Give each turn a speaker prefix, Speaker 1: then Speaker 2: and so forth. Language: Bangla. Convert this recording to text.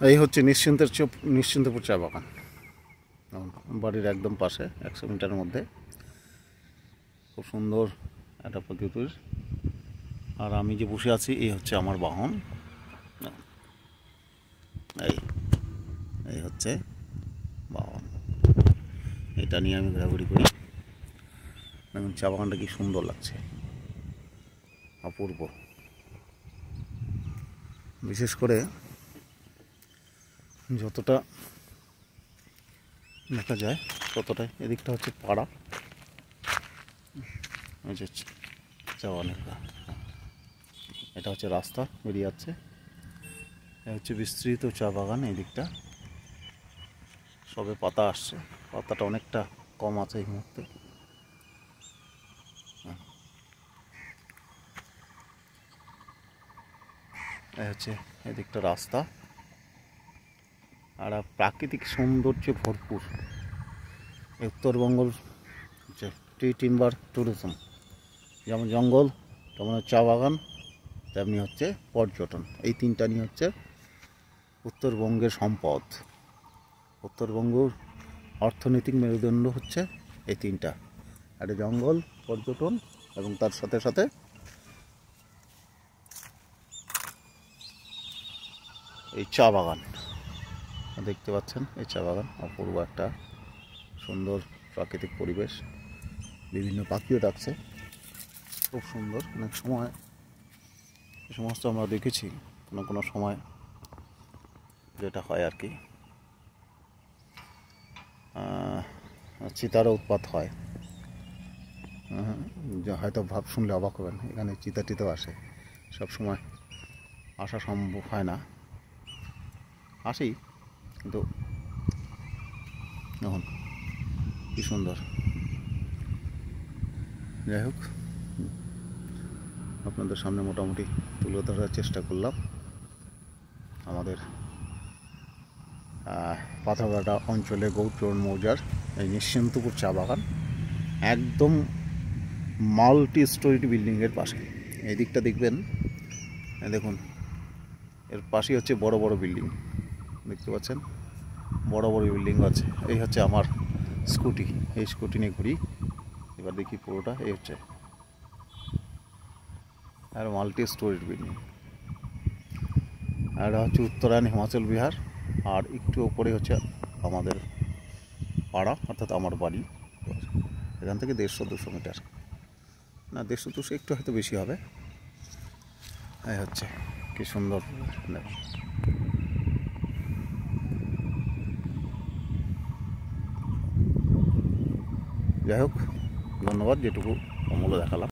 Speaker 1: এই হচ্ছে নিশ্চিন্তপুর চা বাগান, বাড়ির একদম পাশে 100 মিটারের মধ্যে। খুব সুন্দর একটা প্রকৃতির। আর আমি যে বসে আছি এই হচ্ছে আমার বাহন। এই হচ্ছে বাহন, এটা নিয়ে আমি ঘোরাঘুরি করি। দেখুন চা বাগানটা কি সুন্দর লাগছে, অপূর্ব। বিশেষ করে যতটা দেখা যায় ততটাই। এদিকটা হচ্ছে পাড়া, চা বাগানের। এটা হচ্ছে রাস্তা বেরিয়ে যাচ্ছে। এটা হচ্ছে বিস্তৃত চা বাগান। এই দিকটা সবে পাতা আসছে, পাতাটা অনেকটা কম আছে এই মুহূর্তে। এই হচ্ছে এদিকটা রাস্তা, আর প্রাকৃতিক সৌন্দর্যে ভরপুর। উত্তরবঙ্গ হচ্ছে টি টিম্বার ট্যুরিজম, যেমন জঙ্গল, তেমন চা বাগান, তেমনি হচ্ছে পর্যটন। এই তিনটা নিয়ে হচ্ছে উত্তরবঙ্গের সম্পদ। উত্তরবঙ্গের অর্থনৈতিক মেরুদণ্ড হচ্ছে এই তিনটা, একটা জঙ্গল, পর্যটন এবং তার সাথে সাথে এই চা বাগান। দেখতে পাচ্ছেন এই চা বাগান, অপূর্ব একটা সুন্দর প্রাকৃতিক পরিবেশ। বিভিন্ন পাখিও ডাকছে, খুব সুন্দর। অনেক সময় এই সমস্ত আমরা দেখেছি কোনো সময় যেটা হয় আর কি, চিতারও উৎপাত হয়। হয়তো ভাব শুনলে অবাক হবেন, এখানে চিতা টিতাও আসে। সব সময় আসা সম্ভব হয় না, আসি কিন্তু দেখুন কি সুন্দর। যাই হোক, আপনাদের সামনে মোটামুটি তুলে ধরার চেষ্টা করলাম আমাদের পাথরঘাটা অঞ্চলে গৌরচরণ মৌজার এই নিশ্চিন্তপুর চা বাগান, একদম মাল্টি স্টোরি বিল্ডিংয়ের পাশে। এই দিকটা দেখবেন, দেখুন এর পাশেই হচ্ছে বড় বড় বিল্ডিং, দেখতে পাচ্ছেন বড় বড় বিল্ডিং আছে। এই হচ্ছে আমার স্কুটি, এই স্কুটি নিয়ে ঘুরি। এবার দেখি পুরোটা এই হচ্ছে আর মাল্টি স্টোরি বিল্ডিং। আর হচ্ছে উত্তরায়ণ হিমাচল বিহার, আর একটু ওপরে হচ্ছে আমাদের পাড়া, অর্থাৎ আমার বাড়ি। এখান থেকে 150-200 মিটার, না 150-200 একটু হয়তো বেশি হবে। এই হচ্ছে কি সুন্দর। যাই হোক, ধন্যবাদ, যেটুকু অমূল্য দেখালাম।